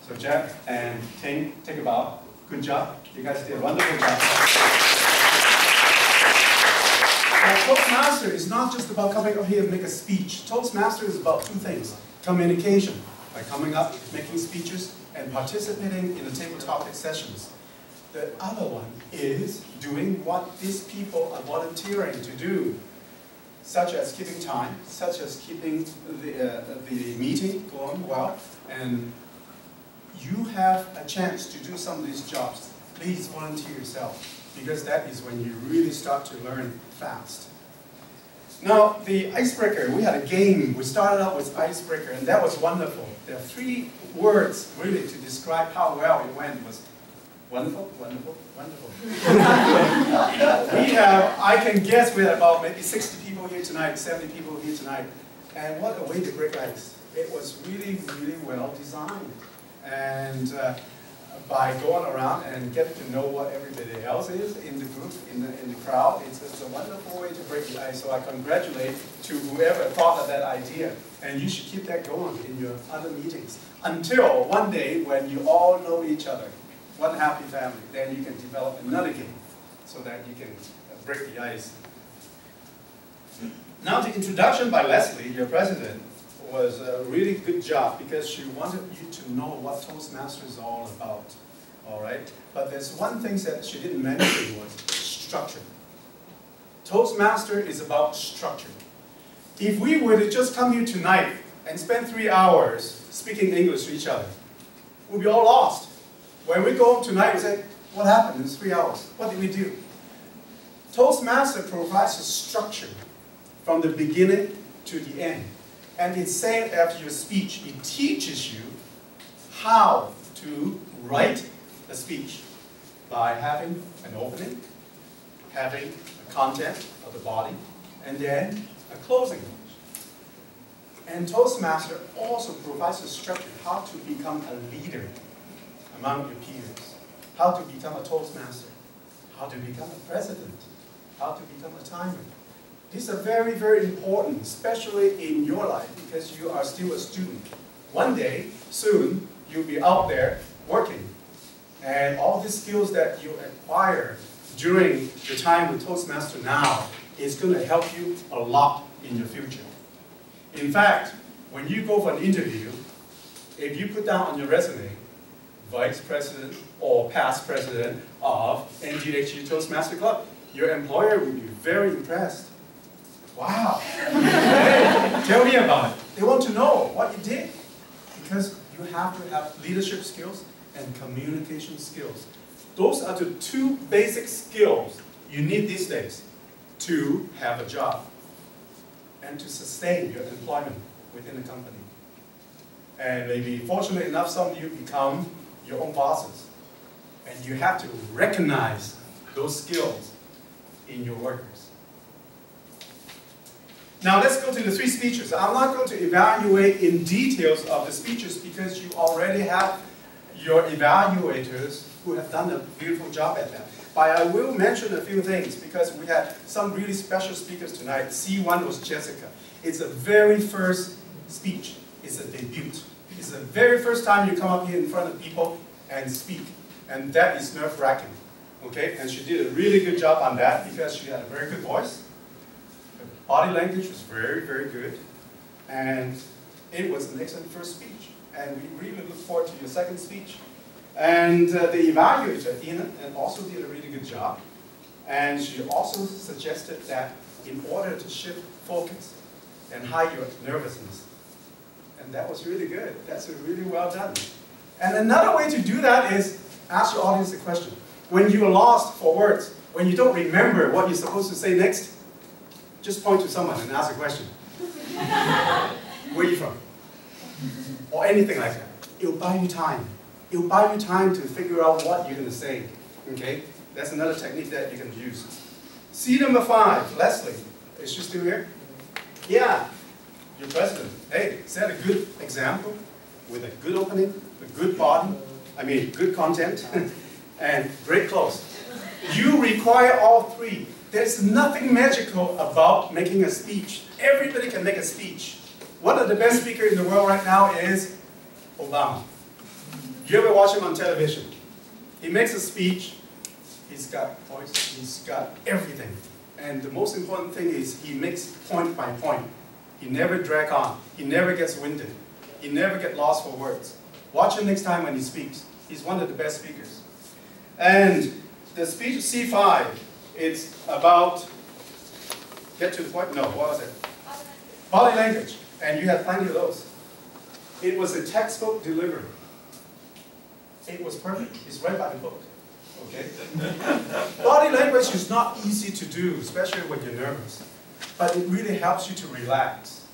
So Jack and Ting, take a bow. Good job. You guys did a wonderful job. Toastmaster is not just about coming up here and make a speech. Toastmaster is about two things. Communication, by coming up, making speeches, and participating in the table topic sessions. The other one is doing what these people are volunteering to do, such as keeping time, such as keeping the meeting going well, and you have a chance to do some of these jobs. Please volunteer yourself, because that is when you really start to learn fast. Now, the icebreaker, we had a game. We started out with icebreaker, and that was wonderful. There are 3 words, really, to describe how well it went. It was wonderful, wonderful, wonderful. I can guess we had about maybe 60 people here tonight, 70 people here tonight. And what a way to break ice. It was really, really well designed. And by going around and getting to know what everybody else is in the group, in the crowd, it's a wonderful way to break the ice. So I congratulate to whoever thought of that idea. And you should keep that going in your other meetings. Until one day when you all know each other. One happy family. Then you can develop another game so that you can break the ice. Now the introduction by Leslie, your president, was a really good job because she wanted you to know what Toastmasters is all about. All right? But there's one thing that she didn't mention was structure. Toastmaster is about structure. If we were to just come here tonight and spend 3 hours speaking English to each other, we'd be all lost. When we go home tonight, we say, what happened in 3 hours? What did we do? Toastmaster provides a structure from the beginning to the end. And it's saying after your speech, it teaches you how to write a speech by having an opening, having a content of the body, and then a closing. And Toastmaster also provides a structure how to become a leader among your peers, how to become a Toastmaster, how to become a president, how to become a timer. These are very, very important, especially in your life, because you are still a student. One day, soon, you'll be out there working. And all the skills that you acquire during your time with Toastmaster now is going to help you a lot in your future. In fact, when you go for an interview, if you put down on your resume, Vice President or past President of NGHU Toastmaster Club, your employer will be very impressed. Wow, hey, tell me about it. They want to know what you did. Because you have to have leadership skills and communication skills. Those are the 2 basic skills you need these days to have a job and to sustain your employment within the company. And maybe fortunate enough, some of you become your own bosses. And you have to recognize those skills in your workers. Now let's go to the 3 speeches. I'm not going to evaluate in details of the speeches because you already have your evaluators who have done a beautiful job at that. But I will mention a few things because we had some really special speakers tonight. C1 was Jessica. It's the very first speech. It's a debut. It's the very first time you come up here in front of people and speak. And that is nerve-wracking. Okay? And she did a really good job on that because she had a very good voice. Body language was very, very good, and it was an excellent first speech. And we really look forward to your second speech. And the evaluator, Ina, also did a really good job. And she also suggested that in order to shift focus and hide your nervousness. And that was really good. That's really well done. And another way to do that is ask your audience a question. When you're lost for words, when you don't remember what you're supposed to say next, just point to someone and ask a question. Where are you from? Or anything like that. It'll buy you time. It'll buy you time to figure out what you're going to say. Okay? That's another technique that you can use. C number 5, Leslie. Is she still here? Yeah. Your president. Hey, set a good example with a good opening, a good body, good content, and great clothes. You require all 3. There's nothing magical about making a speech. Everybody can make a speech. One of the best speakers in the world right now is Obama. You ever watch him on television? He makes a speech, he's got voice, he's got everything. And the most important thing is he makes point by point. He never drag on. He never gets winded. He never gets lost for words. Watch him next time when he speaks. He's one of the best speakers. And the speech C5, it's about, get to the point, no, what was it? Body language. And you have plenty of those. It was a textbook delivery. It was perfect. It's right by the book. Okay? Body language is not easy to do, especially when you're nervous. But it really helps you to relax.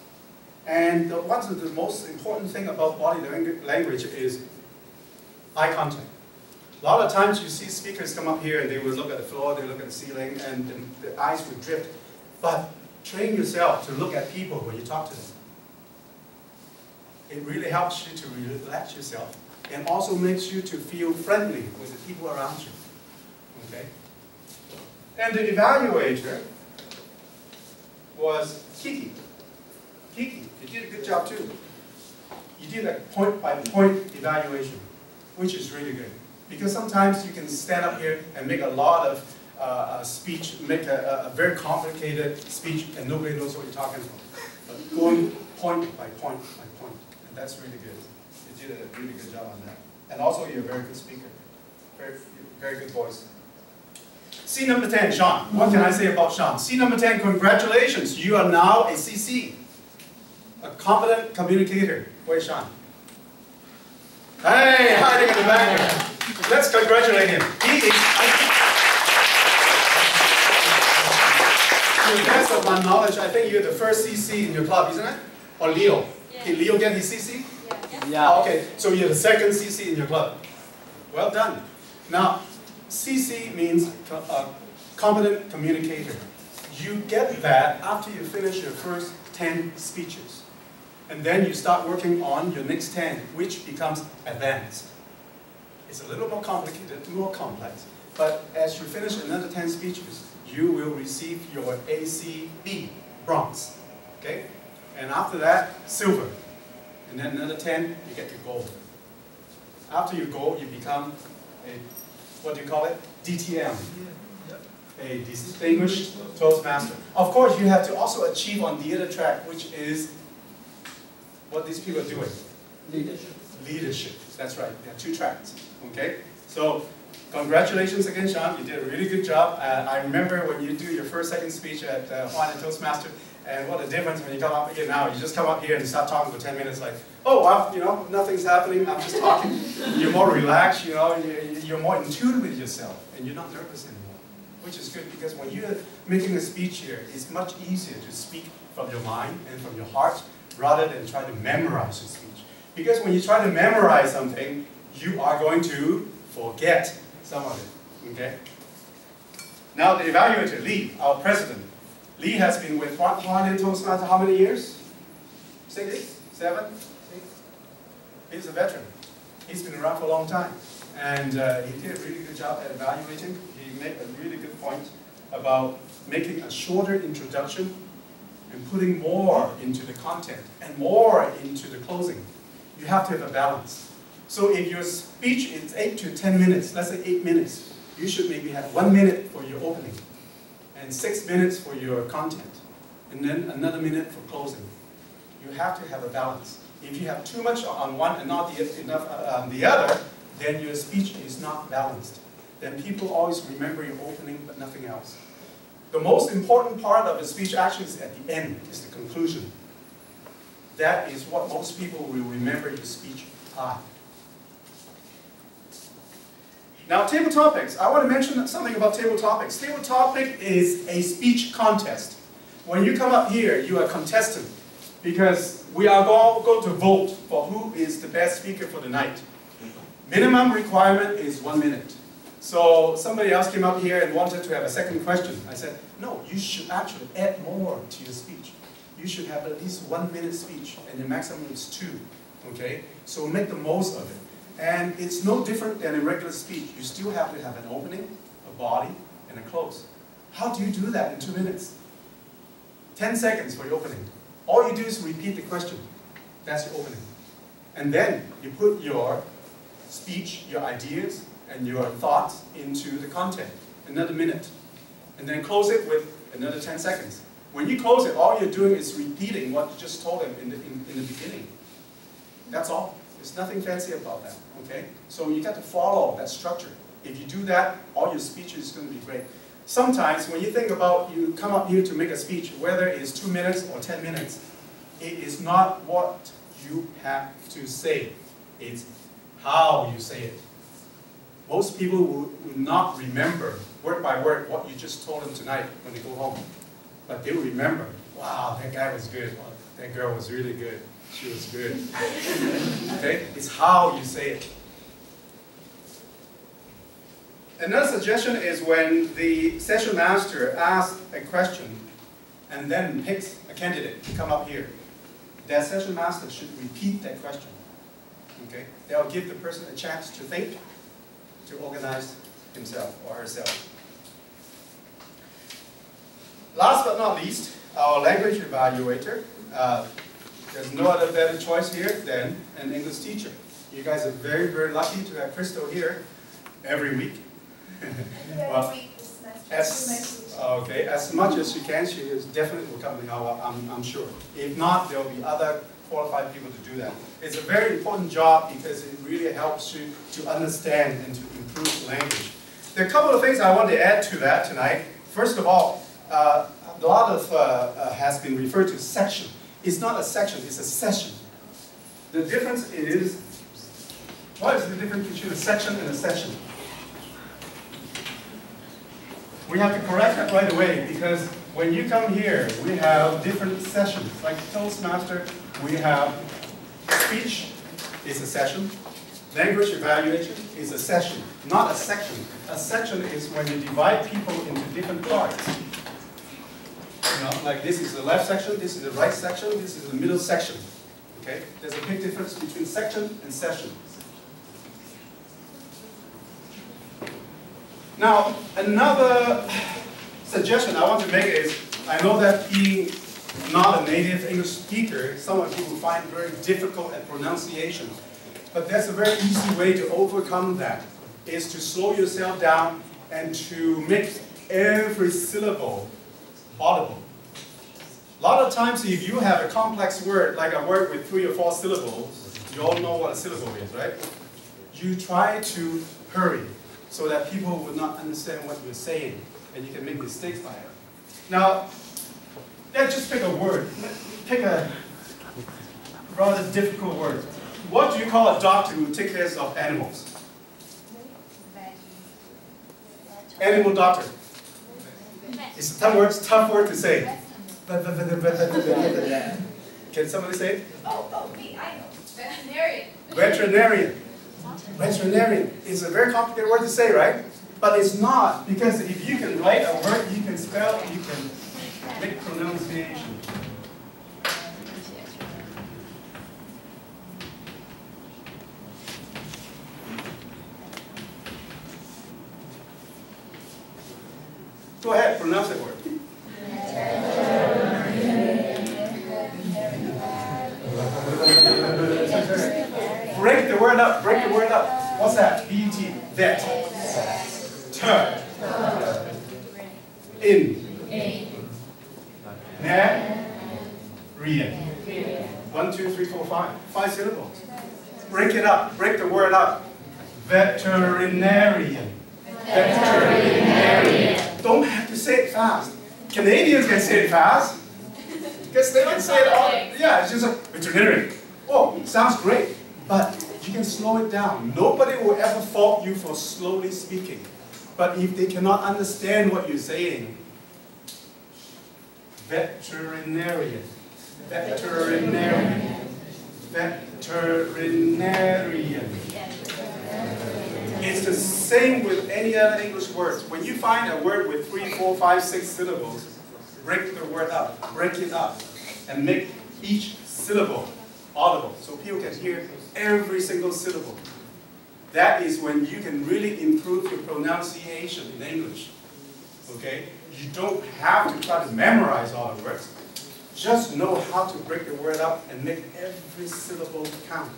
And one of the most important thing about body language is eye contact. A lot of times you see speakers come up here and they will look at the floor, they look at the ceiling, and the eyes will drift. But train yourself to look at people when you talk to them. It really helps you to relax yourself and also makes you to feel friendly with the people around you. Okay? And the evaluator was Kiki. Kiki, you did a good job too. You did a point-by-point evaluation, which is really good. Because sometimes you can stand up here and make a lot of speech, make a very complicated speech, and nobody knows what you're talking about. But going point by point by point, and that's really good. You did a really good job on that. And also, you're a very good speaker. Very good voice. C number 10, Sean. What can I say about Sean? C number 10, congratulations. You are now a CC. A competent communicator. Where's Sean? Hey, hiding in the back here. Let's congratulate him. He is, to the best of my knowledge, I think you're the first CC in your club, isn't it? Or Leo? Yeah. Did Leo get his CC? Yeah. Okay, so you're the second CC in your club. Well done. Now, CC means competent communicator. You get that after you finish your first 10 speeches. And then you start working on your next 10, which becomes advanced. It's a little more complicated, more complex. But as you finish another 10 speeches, you will receive your ACB, bronze. Okay? And after that, silver. And then another 10, you get your gold. After you gold, you become a, what do you call it? DTM. A distinguished Toastmaster. Of course, you have to also achieve on the other track, which is what these people are doing. Leadership. Leadership. That's right. There are two tracks. Okay? So, congratulations again, Sean. You did a really good job. I remember when you do your first, second speech at Hawaiian Toastmaster, and what a difference when you come up here now. You just come up here and start talking for 10 minutes like, oh, well, you know, nothing's happening. I'm just talking. You're more relaxed, you know, you're more in tune with yourself, and you're not nervous anymore. Which is good because when you're making a speech here, it's much easier to speak from your mind and from your heart rather than try to memorize your speech. Because when you try to memorize something, you are going to forget some of it. Okay? Now the evaluator, Lee, our president. Lee has been with Hawaiian Toastmaster how many years? 6? 7? 6? He's a veteran. He's been around for a long time. And he did a really good job at evaluating. He made a really good point about making a shorter introduction and putting more into the content and more into the closing. You have to have a balance. So if your speech is 8 to 10 minutes, let's say 8 minutes, you should maybe have 1 minute for your opening and 6 minutes for your content and then another minute for closing. You have to have a balance. If you have too much on one and not enough on the other, then your speech is not balanced. Then people always remember your opening but nothing else. The most important part of the speech actually is at the end, is the conclusion. That is what most people will remember your speech by. Now, table topics. I want to mention something about table topics. Table topic is a speech contest. When you come up here, you are a contestant because we are going to vote for who is the best speaker for the night. Minimum requirement is 1 minute. So somebody else came up here and wanted to have a second question. I said, no, you should actually add more to your speech. You should have at least 1 minute speech, and the maximum is 2. Okay? So make the most of it. And it's no different than a regular speech. You still have to have an opening, a body, and a close. How do you do that in 2 minutes? 10 seconds for your opening. All you do is repeat the question. That's your opening. And then you put your speech, your ideas, and your thoughts into the content. Another minute. And then close it with another 10 seconds. When you close it, all you're doing is repeating what you just told them in the beginning. That's all. There's nothing fancy about that, okay? So you got to follow that structure. If you do that, all your speech is going to be great. Sometimes when you think about, you come up here to make a speech, whether it is 2 minutes or 10 minutes, it is not what you have to say. It's how you say it. Most people will not remember word by word what you just told them tonight when they go home. But they will remember, wow, that guy was good. Or, that girl was really good. She was good. Okay? It's how you say it. Another suggestion is when the session master asks a question and then picks a candidate to come up here, that session master should repeat that question. Okay? That will give the person a chance to think, to organize himself or herself. Last but not least, our language evaluator. There's no other better choice here than an English teacher. You guys are very, very lucky to have Crystal here every week. Well, as much as she can, she is definitely will come to help, I'm sure. If not, there will be other qualified people to do that. It's a very important job because it really helps you to understand and to improve language. There are a couple of things I want to add to that tonight. First of all, a lot of has been referred to section. It's not a section, it's a session. The difference is, what is the difference between a section and a session? We have to correct that right away because when you come here, we have different sessions. Like Toastmaster, we have speech is a session. Language evaluation is a session, not a section. A section is when you divide people into different parts. You know, like this is the left section, this is the right section, this is the middle section. Okay? There's a big difference between section and session. Now, another suggestion I want to make is, I know that being not a native English speaker, some of you will find very difficult at pronunciation. But there's a very easy way to overcome that, is to slow yourself down and to make every syllable audible. A lot of times if you have a complex word, like a word with 3 or 4 syllables, you all know what a syllable is, right? You try to hurry so that people will not understand what you're saying, and you can make mistakes by it. Now, let's just pick a word. Pick a rather difficult word. What do you call a doctor who takes care of animals? Animal doctor. It's a tough word to say. Can somebody say it? Oh, me, I know. Veterinarian. Veterinarian. Veterinarian is a very complicated word to say, right? But it's not, because if you can write a word, you can spell, you can make pronunciation. Go ahead, pronounce that word. Break the word up, break the word up. What's that? V-E-T, vet. Ter. In. Narian. 1, 2, 3, 4, 5. 5 syllables. Break it up, break the word up. Veterinarian. Veterinarian. Don't have to say it fast. Canadians can say it fast. Because they can say it all. Yeah, it's just like veterinarian. Oh, sounds great. But you can slow it down. Nobody will ever fault you for slowly speaking. But if they cannot understand what you're saying, veterinarian. Veterinarian. Veterinarian. It's the same with any other English words. When you find a word with 3, 4, 5, 6 syllables, break the word up, break it up, and make each syllable audible so people can hear every single syllable. That is when you can really improve your pronunciation in English. Okay? You don't have to try to memorize all the words. Just know how to break the word up and make every syllable count.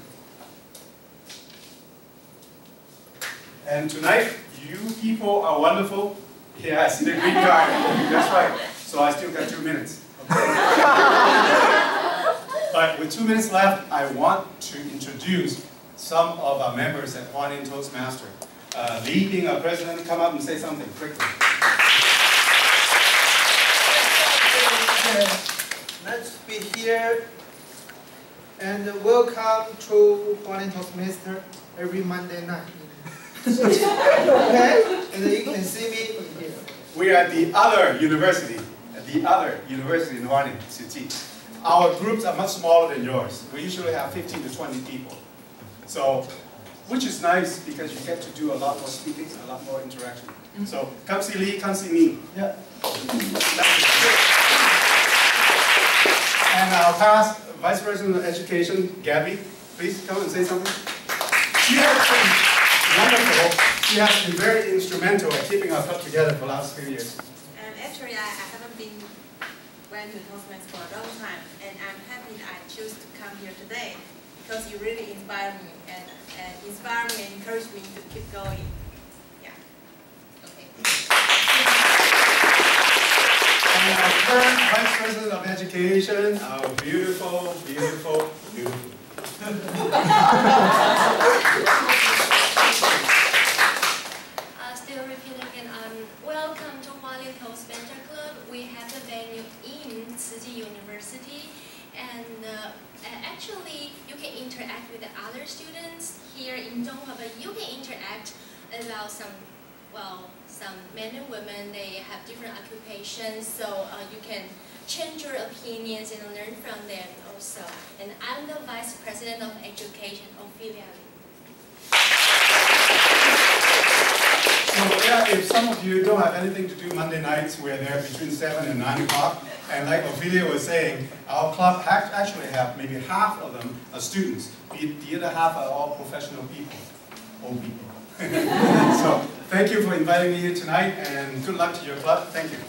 And tonight, you people are wonderful. Yeah, I see the green card. That's right. So I still got 2 minutes. Okay. But with 2 minutes left, I want to introduce some of our members at Hualien Toastmaster. Lee, being our president, come up and say something quickly. Nice to be here, and welcome to Hualien Toastmaster every Monday night. Okay, and you can see me here. We are at the other university in Hualien City. Our groups are much smaller than yours. We usually have 15 to 20 people. So, which is nice because you get to do a lot more speaking, a lot more interaction. So, come see Lee, come see me. Yeah. And our past Vice President of Education, Gabby, please come and say something. She has been wonderful. She has been very instrumental in keeping our club together for the last few years. Actually, I haven't went to Toastmasters for a long time, and I'm happy that I choose to come here today because you really inspire me and encourage me to keep going. Yeah. Okay. And our current Vice President of Education, our beautiful, beautiful, beautiful. Still repeat again, welcome to Hualien Toastmaster Club. We have the venue in Tzu Chi University, and actually you can interact with the other students here in Donghua, but you can interact about some men and women, they have different occupations, so you can change your opinions and learn from them also. And I'm the Vice President of Education, Ophelia Lee. So yeah, if some of you don't have anything to do Monday nights, we're there between 7 and 9 o'clock. And like Ophelia was saying, our club actually have maybe half of them are students. The other half are all professional people, old people. So thank you for inviting me here tonight, and good luck to your club. Thank you.